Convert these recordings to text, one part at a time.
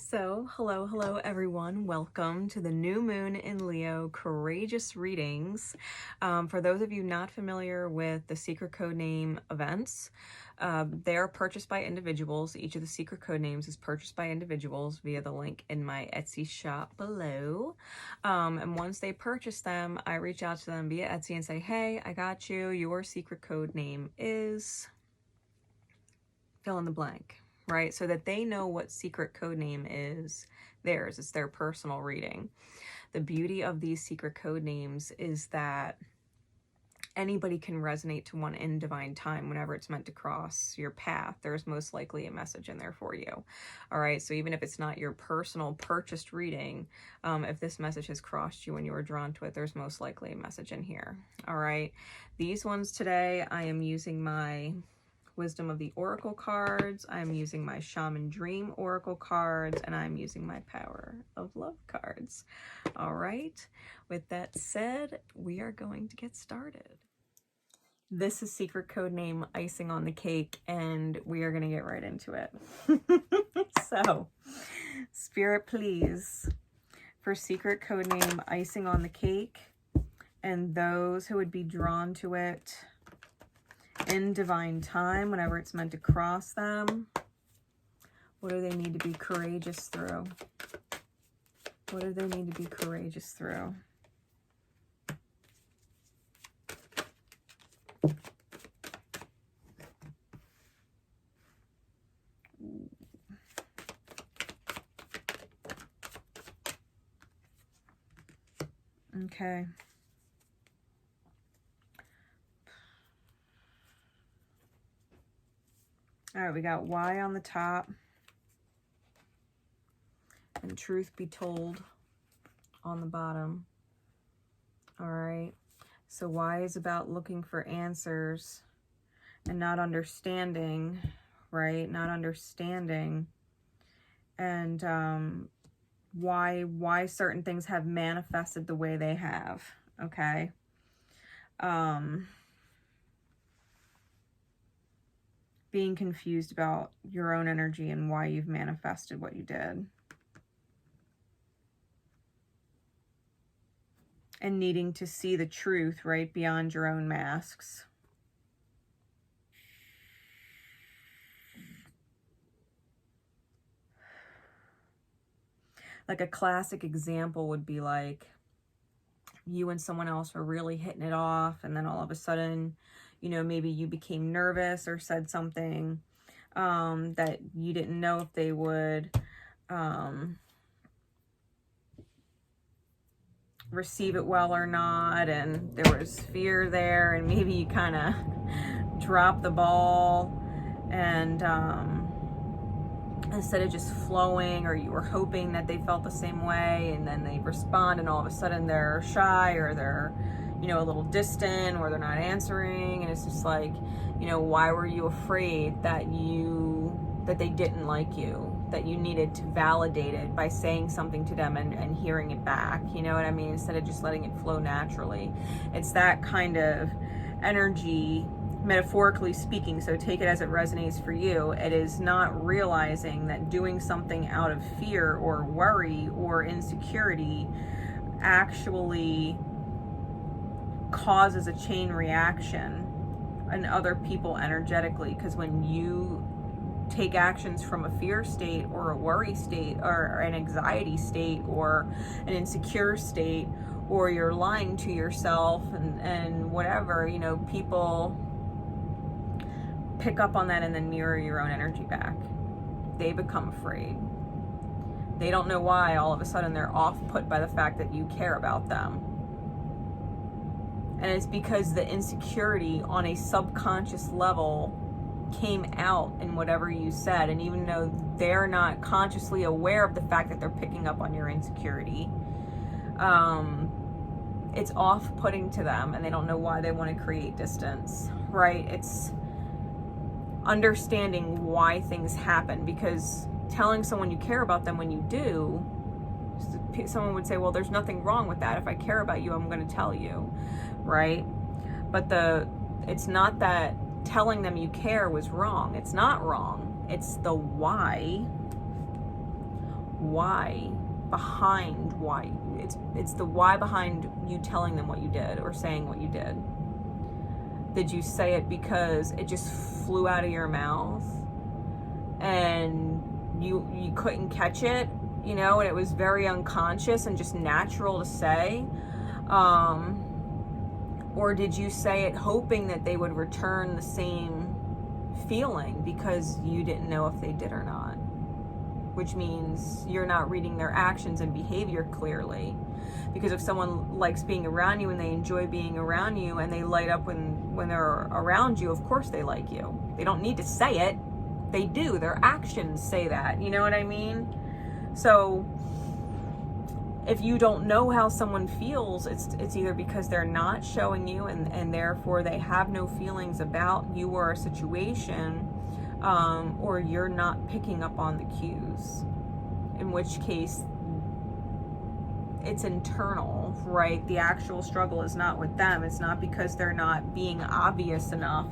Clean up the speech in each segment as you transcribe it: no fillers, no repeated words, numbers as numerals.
So, hello everyone. Welcome to the new moon in Leo courageous readings. For those of you not familiar with the secret code name events, they are purchased by individuals. Each of the secret code names is purchased by individuals via the link in my Etsy shop below. And once they purchase them, I reach out to them via Etsy and say, hey, I got you. Your secret code name is fill in the blank. Right? So that they know what secret code name is theirs. It's their personal reading. The beauty of these secret code names is that anybody can resonate to one in divine time whenever it's meant to cross your path. There's most likely a message in there for you. All right. So even if it's not your personal purchased reading, if this message has crossed you and you were drawn to it, there's most likely a message in here. All right. These ones today, I am using my Wisdom of the Oracle cards, I'm using my Shaman Dream Oracle cards, and I'm using my Power of Love cards. All right, with that said, we are going to get started. This is secret code name Icing on the Cake, and we are going to get right into it. So, Spirit, please, for secret code name Icing on the Cake, and those who would be drawn to it in divine time, whenever it's meant to cross them, what do they need to be courageous through? What do they need to be courageous through? Okay. All right, we got why on the top and truth be told on the bottom. All right, so why is about looking for answers and not understanding, right? Not understanding, and why certain things have manifested the way they have, okay? Being confused about your own energy and why you've manifested what you did. And needing to see the truth, right, beyond your own masks. Like a classic example would be like you and someone else were really hitting it off, and then all of a sudden, you know, maybe you became nervous or said something that you didn't know if they would receive it well or not, and there was fear there, and maybe you kind of dropped the ball, and instead of just flowing, or you were hoping that they felt the same way, and then they respond, and all of a sudden they're shy, or they're, you know, a little distant, or they're not answering, and it's just like, you know, why were you afraid that they didn't like you, that you needed to validate it by saying something to them and hearing it back, you know what I mean, instead of just letting it flow naturally. It's that kind of energy, metaphorically speaking, so take it as it resonates for you. It is not realizing that doing something out of fear or worry or insecurity actually causes a chain reaction in other people energetically, because when you take actions from a fear state or a worry state or an anxiety state or an insecure state, or you're lying to yourself and whatever, you know, people pick up on that and then mirror your own energy back. They become afraid. They don't know why all of a sudden they're off put by the fact that you care about them. And it's because the insecurity on a subconscious level came out in whatever you said. And even though they're not consciously aware of the fact that they're picking up on your insecurity, it's off-putting to them, and they don't know why they want to create distance, right? It's understanding why things happen, because telling someone you care about them when you do, someone would say, well, there's nothing wrong with that. If I care about you, I'm going to tell you, right? But it's not that telling them you care was wrong. It's not wrong. It's the why. why behind why. It's the why behind you telling them what you did or saying what you did. Did you say it because it just flew out of your mouth and you couldn't catch it, you know, and it was very unconscious and just natural to say? Or did you say it hoping that they would return the same feeling because you didn't know if they did or not? Which means you're not reading their actions and behavior clearly. Because if someone likes being around you and they enjoy being around you and they light up when they're around you, of course they like you. They don't need to say it. They do. Their actions say that. You know what I mean? So if you don't know how someone feels, it's either because they're not showing you and therefore they have no feelings about you or a situation, or you're not picking up on the cues, in which case it's internal, right? The actual struggle is not with them. It's not because they're not being obvious enough.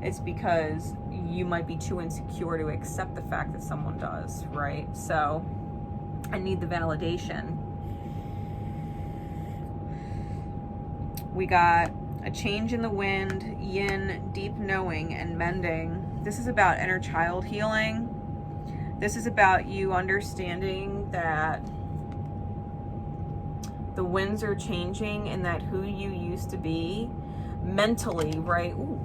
It's because you might be too insecure to accept the fact that someone does, right? So I need the validation. We got a change in the wind, yin, deep knowing, and mending. This is about inner child healing. This is about you understanding that the winds are changing and that who you used to be mentally, right? Ooh.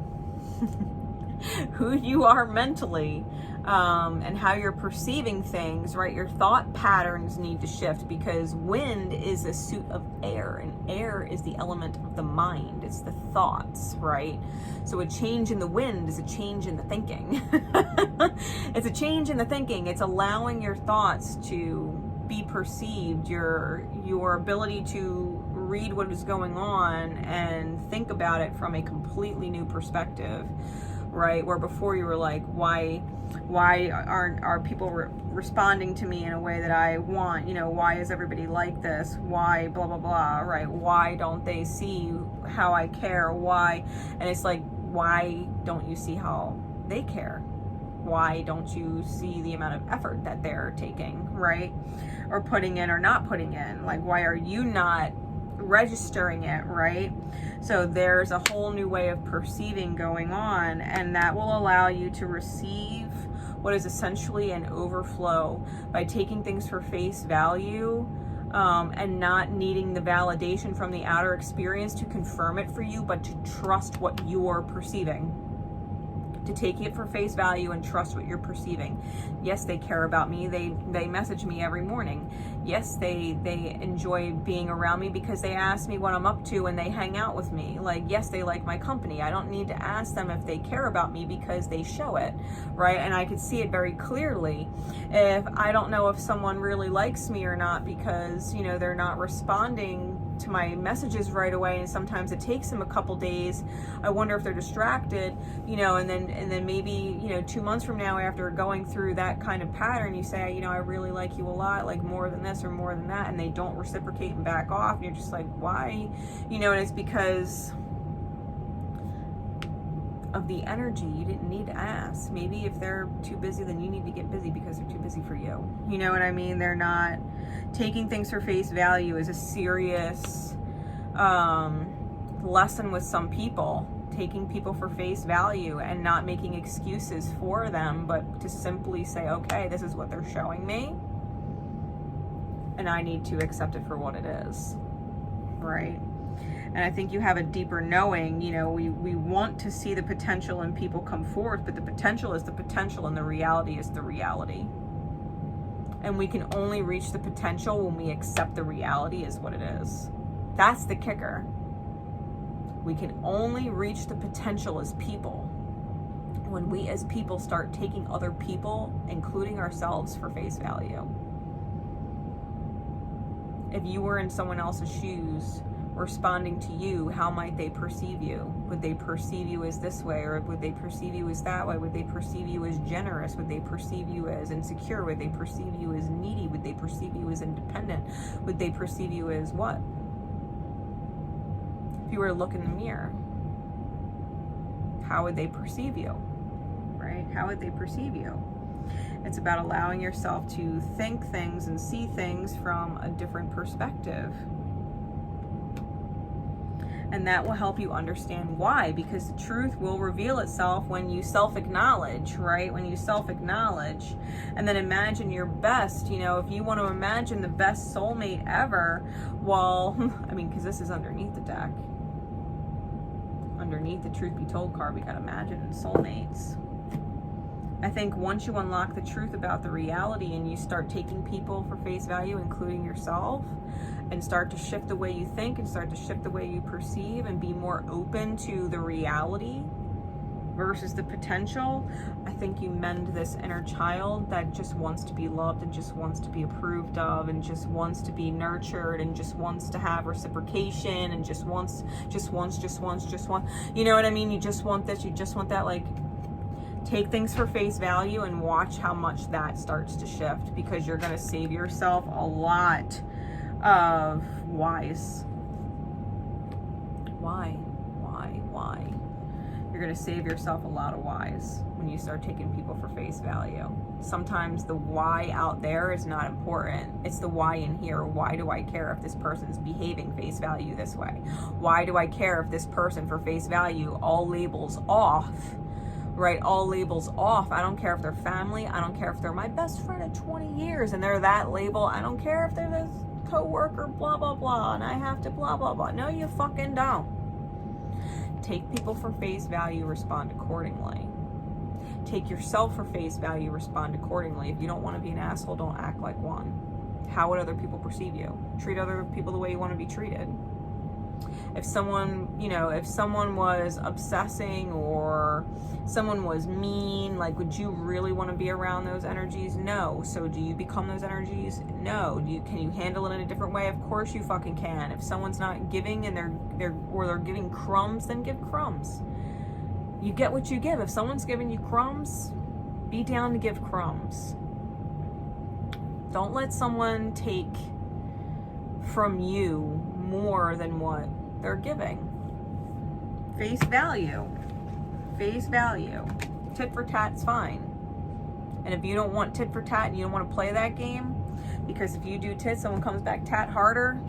Who you are mentally, and how you're perceiving things, right? Your thought patterns need to shift, because wind is a suit of air, and air is the element of the mind. It's the thoughts, right? So a change in the wind is a change in the thinking. It's a change in the thinking. It's allowing your thoughts to be perceived, your ability to read what is going on and think about it from a completely new perspective, right? Where before you were like, why are people responding to me in a way that I want? You know, why is everybody like this? Why blah blah blah, right? Why don't they see how I care? Why? And it's like, why don't you see how they care? Why don't you see the amount of effort that they're taking, right? Or putting in or not putting in? Like, why are you not registering it, right? So there's a whole new way of perceiving going on, and that will allow you to receive what is essentially an overflow by taking things for face value, and not needing the validation from the outer experience to confirm it for you, but to trust what you're perceiving. To take it for face value and trust what you're perceiving. Yes, they care about me. They message me every morning. Yes, they enjoy being around me because they ask me what I'm up to and they hang out with me. Like, yes, they like my company. I don't need to ask them if they care about me because they show it, right? And I could see it very clearly. If I don't know if someone really likes me or not because, you know, they're not responding to my messages right away, and sometimes it takes them a couple days. I wonder if they're distracted, you know, and then maybe, you know, 2 months from now, after going through that kind of pattern, you say, you know, I really like you a lot, like more than this or more than that, and they don't reciprocate and back off, and you're just like, why? You know, and it's because of the energy. You didn't need to ask. Maybe if they're too busy, then you need to get busy because they're too busy for you. You know what I mean? They're not taking things for face value is a serious lesson with some people. Taking people for face value and not making excuses for them, but to simply say, okay, this is what they're showing me, and I need to accept it for what it is, right? And I think you have a deeper knowing. You know, we want to see the potential in people come forth, but the potential is the potential and the reality is the reality. And we can only reach the potential when we accept the reality is what it is. That's the kicker. We can only reach the potential as people when we as people start taking other people, including ourselves, for face value. If you were in someone else's shoes, responding to you, how might they perceive you? Would they perceive you as this way, or would they perceive you as that way? Would they perceive you as generous? Would they perceive you as insecure? Would they perceive you as needy? Would they perceive you as independent? Would they perceive you as what? If you were to look in the mirror, how would they perceive you, right? How would they perceive you? It's about allowing yourself to think things and see things from a different perspective. And that will help you understand why, because the truth will reveal itself when you self-acknowledge, right? When you self-acknowledge, and then imagine your best. You know, if you want to imagine the best soulmate ever, well, I mean, because this is underneath the deck. Underneath the truth be told card, we got imagine soulmates. I think once you unlock the truth about the reality and you start taking people for face value, including yourself, and start to shift the way you think and start to shift the way you perceive and be more open to the reality versus the potential, I think you mend this inner child that just wants to be loved and just wants to be approved of and just wants to be nurtured and just wants to have reciprocation and just wants. You know what I mean? You just want this, you just want that. Like, take things for face value and watch how much that starts to shift, because you're going to save yourself a lot of whys. Why? You're going to save yourself a lot of whys when you start taking people for face value. Sometimes the why out there is not important. It's the why in here. Why do I care if this person's behaving face value this way? Why do I care if this person for face value, all labels off, right? All labels off. I don't care if they're family. I don't care if they're my best friend of 20 years and they're that label. I don't care if they're this co-worker, blah, blah, blah, and I have to blah, blah, blah. No, you fucking don't. Take people for face value, respond accordingly. Take yourself for face value, respond accordingly. If you don't want to be an asshole, don't act like one. How would other people perceive you? Treat other people the way you want to be treated. If someone, if someone was obsessing or someone was mean, like, would you really want to be around those energies? No. So do you become those energies? No. Can you handle it in a different way? Of course you fucking can. If someone's not giving and they're giving crumbs, then give crumbs. You get what you give. If someone's giving you crumbs, be down to give crumbs. Don't let someone take from you more than what they're giving. Face value. Tit for tat's fine. And if you don't want tit for tat and you don't want to play that game, because if you do tit, someone comes back tat harder,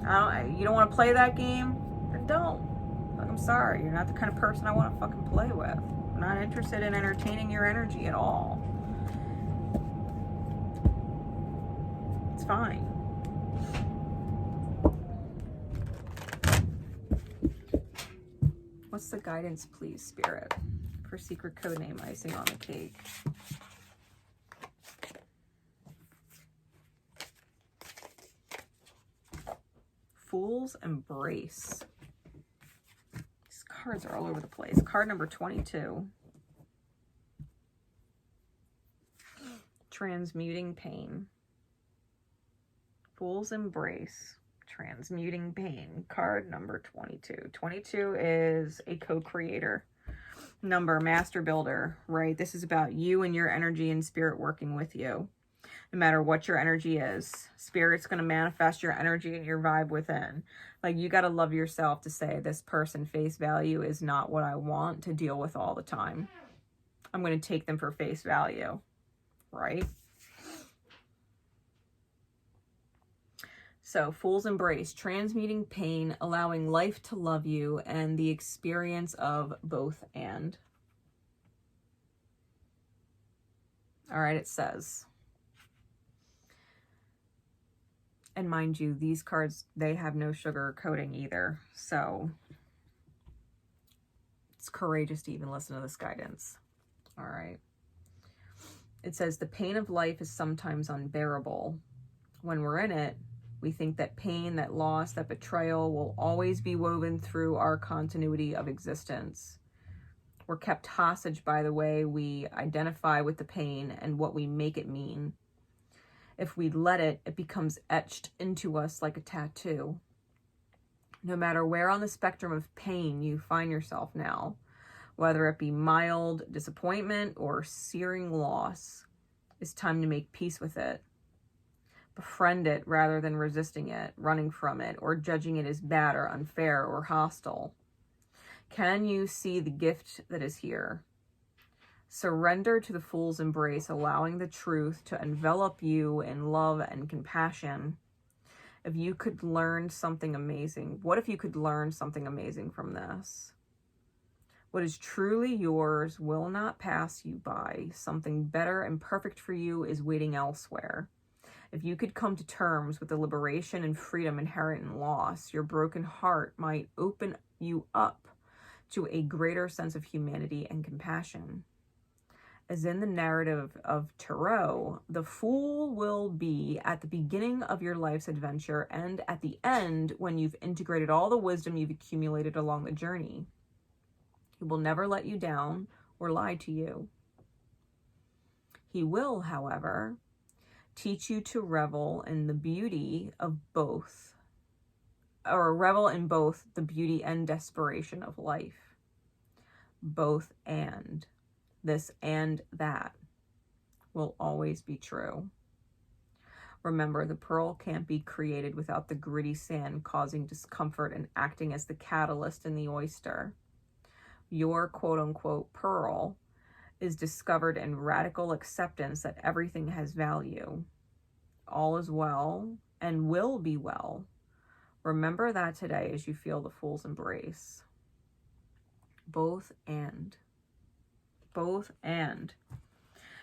you don't want to play that game, then don't. Like, I'm sorry, you're not the kind of person I want to fucking play with. I'm not interested in entertaining your energy at all. It's fine. What's the guidance, please, Spirit, for secret code name icing on the cake? Fool's Embrace. These cards are all over the place. Card number 22. Transmuting Pain. Fool's Embrace. Transmuting Pain. Card number 22. 22 is a co-creator number, master builder, right? This is about you and your energy and spirit working with you. No matter what your energy is, spirit's going to manifest your energy and your vibe within. Like, you got to love yourself to say, this person face value is not what I want to deal with all the time. I'm going to take them for face value, right? So, Fool's Embrace, transmuting pain, allowing life to love you, and the experience of both and. All right, it says, and mind you, these cards, they have no sugar coating either. So, it's courageous to even listen to this guidance. All right. It says, the pain of life is sometimes unbearable. When we're in it, we think that pain, that loss, that betrayal will always be woven through our continuity of existence. We're kept hostage by the way we identify with the pain and what we make it mean. If we let it, it becomes etched into us like a tattoo. No matter where on the spectrum of pain you find yourself now, whether it be mild disappointment or searing loss, it's time to make peace with it. Befriend it rather than resisting it, running from it, or judging it as bad or unfair or hostile. Can you see the gift that is here? Surrender to the fool's embrace, allowing the truth to envelop you in love and compassion. If you could learn something amazing, what if you could learn something amazing from this? What is truly yours will not pass you by. Something better and perfect for you is waiting elsewhere. If you could come to terms with the liberation and freedom inherent in loss, your broken heart might open you up to a greater sense of humanity and compassion. As in the narrative of Tarot, the fool will be at the beginning of your life's adventure and at the end when you've integrated all the wisdom you've accumulated along the journey. He will never let you down or lie to you. He will, however, teach you to revel in the beauty of both, or revel in both the beauty and desperation of life. Both and. This and that will always be true. Remember, the pearl can't be created without the gritty sand causing discomfort and acting as the catalyst in the oyster. Your quote-unquote pearl is discovered in radical acceptance that everything has value. All is well and will be well. Remember that today as you feel the fool's embrace. Both and. Both and.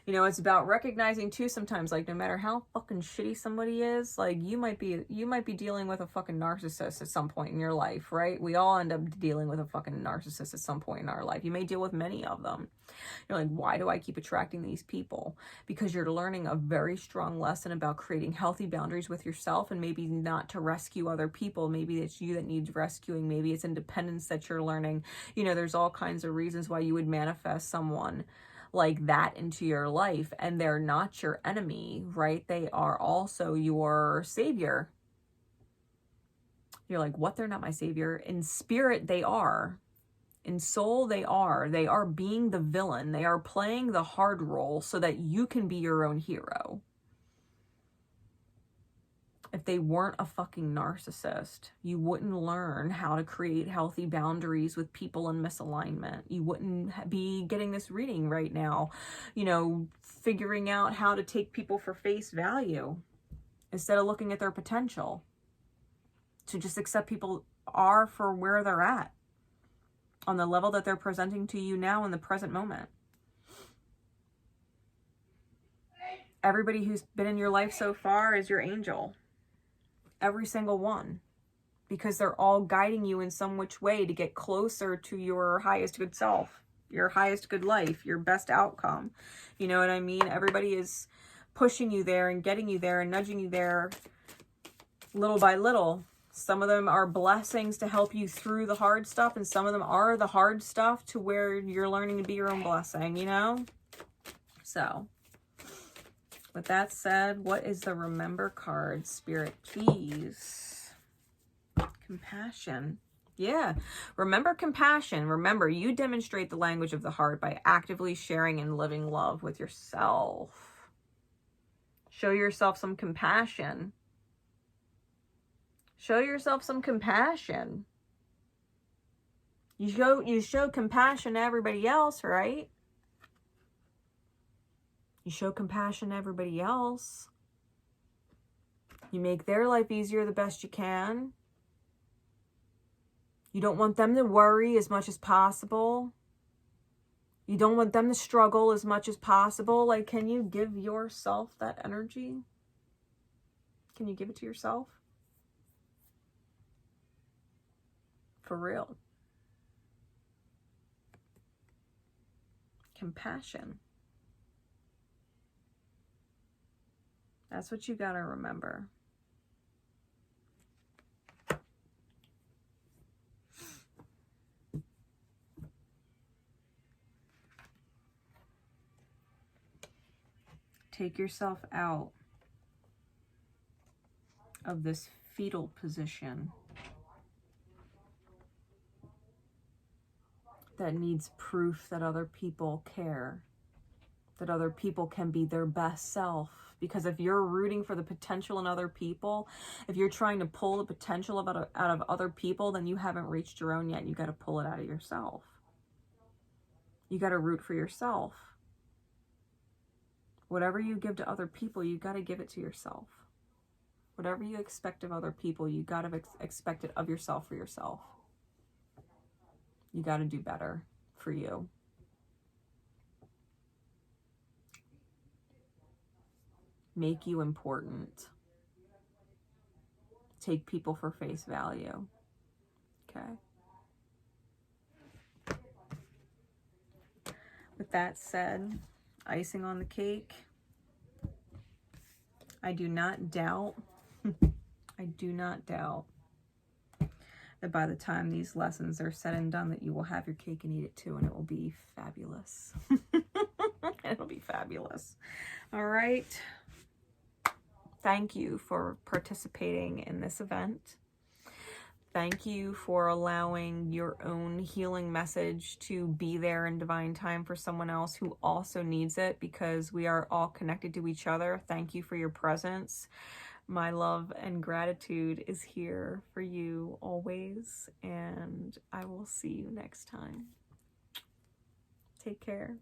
You know, it's about recognizing too sometimes, like, no matter how fucking shitty somebody is, like, you might be dealing with a fucking narcissist at some point in your life, right? We all end up dealing with a fucking narcissist at some point in our life. You may deal with many of them. You're like, why do I keep attracting these people? Because you're learning a very strong lesson about creating healthy boundaries with yourself, and maybe not to rescue other people. Maybe it's you that needs rescuing. Maybe it's independence that you're learning. You know, there's all kinds of reasons why you would manifest someone like that into your life, and they're not your enemy, right? They are also your savior. You're like, what? They're not my savior. In spirit, they are. In soul, they are. They are being the villain. They are playing the hard role so that you can be your own hero. If they weren't a fucking narcissist, you wouldn't learn how to create healthy boundaries with people in misalignment. You wouldn't be getting this reading right now, you know, figuring out how to take people for face value instead of looking at their potential. To just accept people are for where they're at, on the level that they're presenting to you now in the present moment. Everybody who's been in your life so far is your angel. Every single one, because they're all guiding you in some which way to get closer to your highest good self, your highest good life, your best outcome. You know what I mean? Everybody is pushing you there and getting you there and nudging you there little by little. Some of them are blessings to help you through the hard stuff, and some of them are the hard stuff to where you're learning to be your own blessing, you know? So with that said, what is the remember card, Spirit? Please. Compassion. Yeah. Remember compassion. Remember, you demonstrate the language of the heart by actively sharing and living love with yourself. Show yourself some compassion. Show yourself some compassion. You show compassion to everybody else, right? You show compassion to everybody else. You make their life easier the best you can. You don't want them to worry as much as possible. You don't want them to struggle as much as possible. Like, can you give yourself that energy? Can you give it to yourself? For real. Compassion. That's what you gotta remember. Take yourself out of this fetal position that needs proof that other people care, that other people can be their best self. Because if you're rooting for the potential in other people, if you're trying to pull the potential out of other people, then you haven't reached your own yet. You got to pull it out of yourself. You got to root for yourself. Whatever you give to other people, you got to give it to yourself. Whatever you expect of other people, you got to expect it of yourself for yourself. You got to do better for you. Make you important. Take people for face value. Okay. With that said, icing on the cake. I do not doubt, I do not doubt that by the time these lessons are said and done, that you will have your cake and eat it too, and it will be fabulous. It'll be fabulous. All right. Thank you for participating in this event. Thank you for allowing your own healing message to be there in divine time for someone else who also needs it, because we are all connected to each other. Thank you for your presence. My love and gratitude is here for you always, and I will see you next time. Take care.